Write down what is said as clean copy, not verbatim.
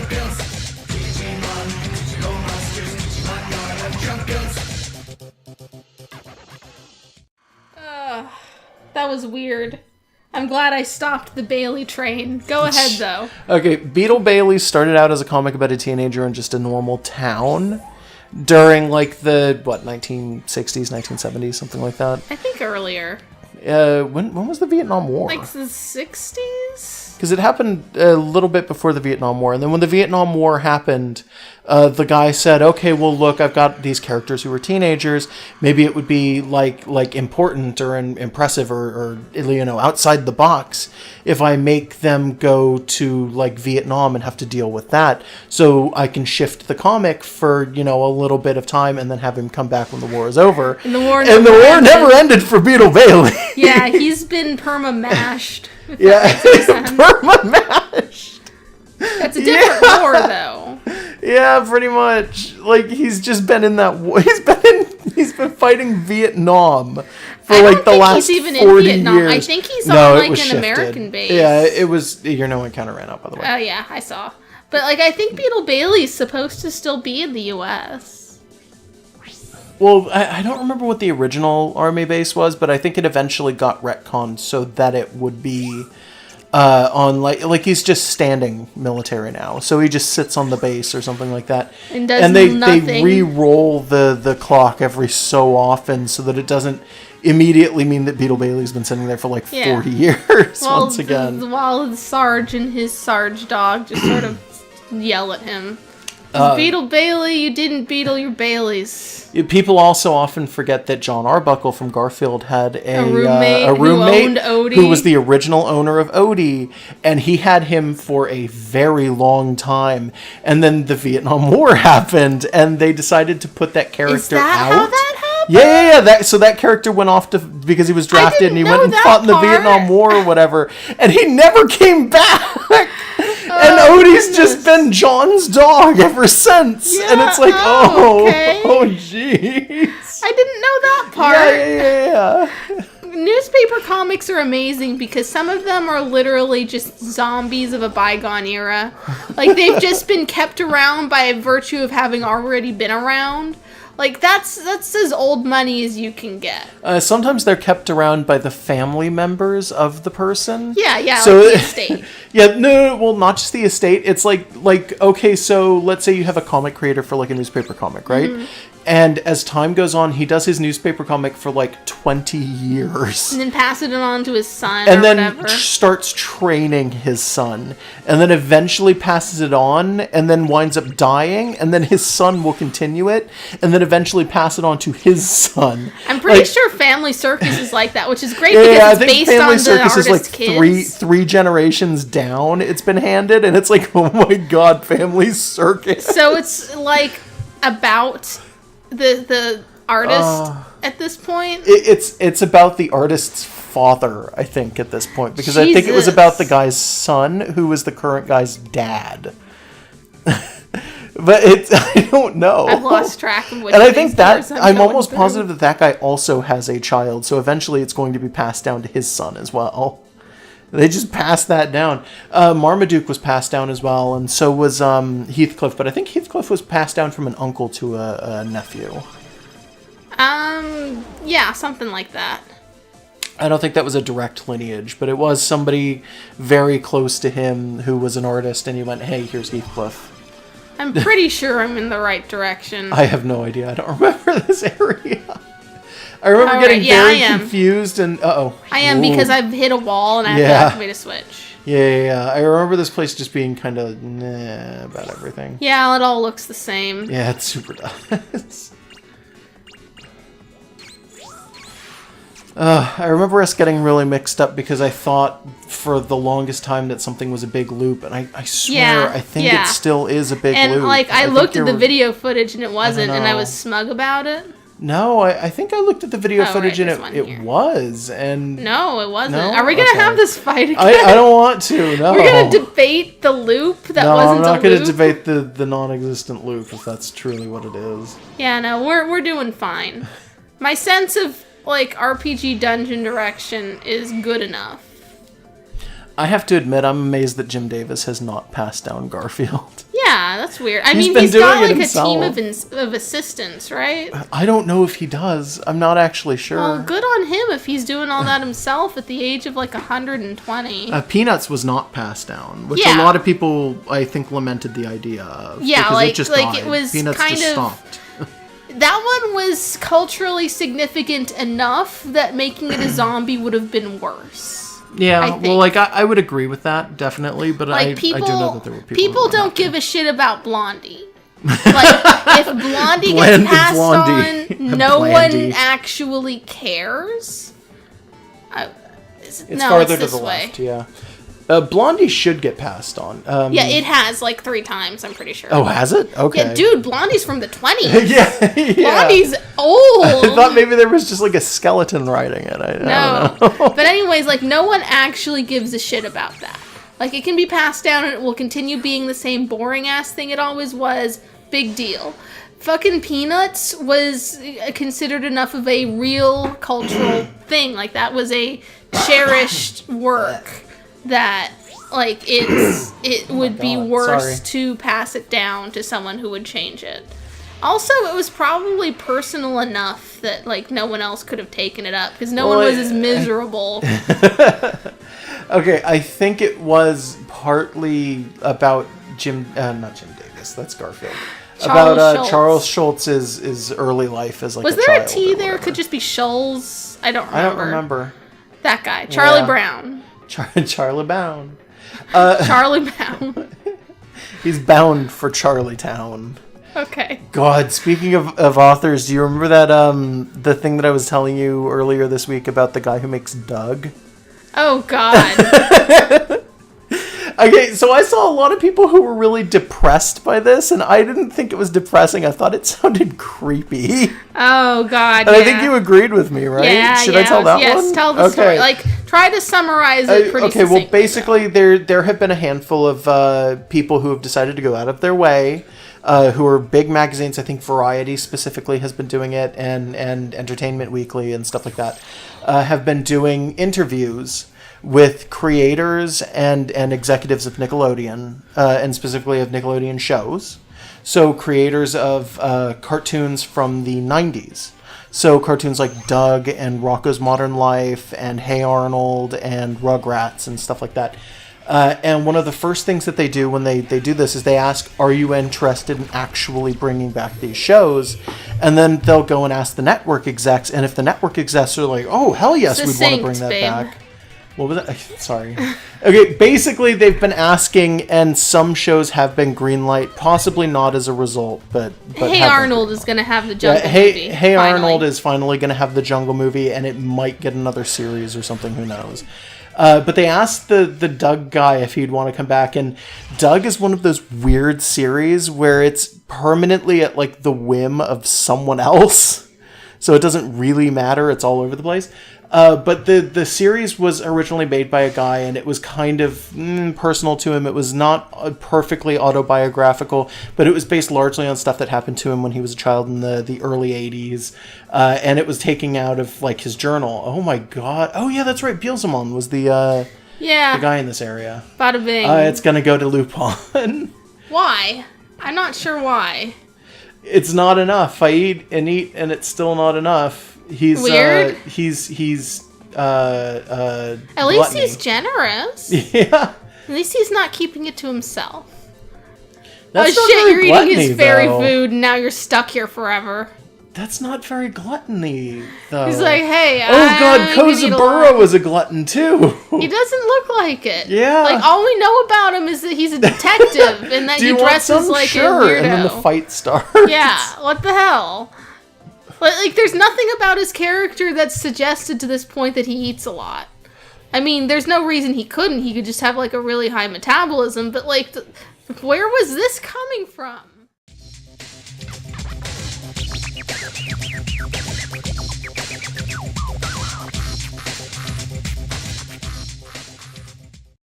Popkas. Digimon, digital monsters, Digimon yard of Junkos. That was weird. I'm glad I stopped the Bailey train. Go ahead, though. Okay, Beetle Bailey started out as a comic about a teenager in just a normal town during, like, the, 1960s, 1970s, something like that. I think earlier. When was the Vietnam War? Like the 60s? Because it happened a little bit before the Vietnam War. And then when the Vietnam War happened, the guy said, okay, well, look, I've got these characters who are teenagers. Maybe it would be like important or impressive or outside the box if I make them go to like Vietnam and have to deal with that. So I can shift the comic for, a little bit of time and then have him come back when the war is over. And the war never ended for Beetle Bailey. Yeah, he's been perma-mashed. Yeah, perma-mashed. That's a different war, though. Yeah, pretty much. Like, he's just been in that war. He's been fighting Vietnam for like the last 40 years. I think he's on like an American base. Yeah, it was. Your no one counter ran out, by the way. Oh yeah, I saw. But like, I think Beetle Bailey's supposed to still be in the U.S. Well, I don't remember what the original army base was, but I think it eventually got retconned so that it would be on like he's just standing military now, so he just sits on the base or something like that, and does they re-roll the clock every so often so that it doesn't immediately mean that Beetle Bailey's been sitting there for like 40 years once again. While the Sarge and his Sarge dog just sort of yell at him. Beetle Bailey, you didn't beetle your Baileys. People also often forget that John Arbuckle from Garfield had a roommate who owned Odie, who was the original owner of Odie, and he had him for a very long time. And then the Vietnam War happened, and they decided to put that character out. Is that how that happened? Yeah. So that character went off because he was drafted, and he went and fought in the Vietnam War or whatever, and he never came back. And Odie's just been John's dog ever since. Yeah, and it's like, jeez. I didn't know that part. Yeah. Newspaper comics are amazing because some of them are literally just zombies of a bygone era. Like, they've just been kept around by virtue of having already been around. Like, that's as old money as you can get. Sometimes they're kept around by the family members of the person. Yeah, so, like the estate. Well, not just the estate. It's like, okay, so let's say you have a comic creator for, like, a newspaper comic, right? Mm-hmm. And as time goes on, he does his newspaper comic for, like, 20 years. And then passes it on to his son and or then whatever. Starts training his son. And then eventually passes it on, and then winds up dying, and then his son will continue it, and then eventually pass it on to his son. I'm pretty sure Family Circus is like that, which is great because it's based on the artist's kids. Family Circus is like three generations down it's been handed, and it's like, oh my god, Family Circus. So it's like about the artist at this point? It's about the artist's father, I think, at this point, because Jesus. I think it was about the guy's son, who was the current guy's dad. But I don't know. I've lost track of which. And I think that I'm almost positive that guy also has a child, so eventually it's going to be passed down to his son as well. They just passed that down. Marmaduke was passed down as well, and so was Heathcliff. But I think Heathcliff was passed down from an uncle to a nephew. Yeah, something like that. I don't think that was a direct lineage, but it was somebody very close to him who was an artist, and he went, hey, here's Heathcliff. I'm pretty sure I'm in the right direction. I have no idea. I don't remember this area. I remember getting very confused and... I am because I've hit a wall and I have to activate a switch. Yeah. I remember this place just being kind of about everything. Yeah, it all looks the same. Yeah, it super does. I remember us getting really mixed up because I thought for the longest time that something was a big loop, and I swear I think it still is a big loop. And like I looked at the video footage and it wasn't, and I was smug about it. No, I think I looked at the video footage and it was, and no, it wasn't. No? Are we gonna have this fight again? I don't want to. No, we're gonna debate the loop that wasn't a loop. No, I'm not gonna debate the non-existent loop if that's truly what it is. Yeah, no, we're doing fine. My sense of like RPG dungeon direction is good enough. I have to admit, I'm amazed that Jim Davis has not passed down Garfield. Yeah, that's weird. I He's mean, been he's doing got it like a team himself. of assistants, right? I don't know if he does. I'm not actually sure. Well, good on him if he's doing all that himself at the age of like 120. Peanuts was not passed down, which Yeah. a lot of people, I think, lamented the idea of. Yeah, because like- it just like, died. it was Peanuts kind just of- stopped. That one was culturally significant enough that making it a zombie would have been worse. Yeah, I well, think. like, I would agree with that, definitely, but Like I do know that there were people people who were don't not. give a shit about Blondie. Like, if Blondie Bland gets passed Blondie. on, no Blandy. one actually cares. It's no, farther it's to this the way. left, yeah. Blondie should get passed on. Yeah, it has like 3 times, I'm pretty sure. Oh, has it? Okay. Yeah, dude, Blondie's from the 20s. yeah, yeah. Blondie's old. I thought maybe there was just like a skeleton riding it. I No. don't know. But anyways, like, no one actually gives a shit about that. Like, it can be passed down and it will continue being the same boring-ass thing it always was. Big deal. Fucking Peanuts was considered enough of a real cultural thing. Like, that was a cherished work that, like, it would be God, worse sorry. to pass it down to someone who would change it. Also, it was probably personal enough that, like, no one else could have taken it up, because no one was as miserable. Okay, I think it was partly about not Jim Davis, that's Garfield. Schultz. Charles Schultz's early life as like Was a there child a T or there? whatever. Could just be Schultz? I don't remember. I don't remember. That guy. Charlie Yeah. Brown. Charlie Bound. Charlie Brown. He's bound for Charlietown. Okay. God, speaking of authors, do you remember that the thing that I was telling you earlier this week about the guy who makes Doug? Oh, God. Okay, so I saw a lot of people who were really depressed by this, and I didn't think it was depressing. I thought it sounded creepy. Oh, God, And yeah. I think you agreed with me, right? Yeah, Should yeah. I tell that one? Yes, tell the story. Like, try to summarize it pretty okay, well, succinctly, basically, there have been a handful of people who have decided to go out of their way, who are big magazines. I think Variety specifically has been doing it, and Entertainment Weekly and stuff like that, have been doing interviews with creators and executives of Nickelodeon, and specifically of Nickelodeon shows. So creators of cartoons from the 90s. So cartoons like Doug and Rocko's Modern Life and Hey Arnold and Rugrats and stuff like that. And one of the first things that they do when they do this is they ask, are you interested in actually bringing back these shows? And then they'll go and ask the network execs. And if the network execs are like, oh, hell yes, we'd want to Succinct, bring that babe. back. What was that? Sorry. Okay, basically they've been asking, and some shows have been greenlight, possibly not as a result, but Hey have been Arnold is greenlight. going to have the Jungle Hey movie. Hey finally. Arnold is finally going to have the Jungle movie, and it might get another series or something, who knows. But they asked the Doug guy if he'd want to come back, and Doug is one of those weird series where it's permanently at like the whim of someone else. So it doesn't really matter. It's all over the place. But the series was originally made by a guy, and it was kind of personal to him. It was not perfectly autobiographical, but it was based largely on stuff that happened to him when he was a child in the early 80s. And it was taking out of like his journal. Oh my god. Oh yeah, that's right. Beelzemon was the guy in this area. Bada bing. It's gonna go to Lupin. Why? I'm not sure why. It's not enough. I eat, and it's still not enough. He's Weird. He's At least gluttony. he's generous. Yeah. At least he's not keeping it to himself. That's oh not shit, very you're eating gluttony, his fairy though. food and now you're stuck here forever. That's not very gluttony, though. He's like, hey, oh god, I'm gonna eat a Kozaburo lot. was a glutton too. He doesn't look like it. Yeah. Like, all we know about him is that he's a detective and that Do he you want dresses some? like Sure. a weirdo. And then the fight starts. Yeah, what the hell? Like, there's nothing about his character that's suggested to this point that he eats a lot. I mean, there's no reason he couldn't. He could just have, like, a really high metabolism, but, like, where was this coming from?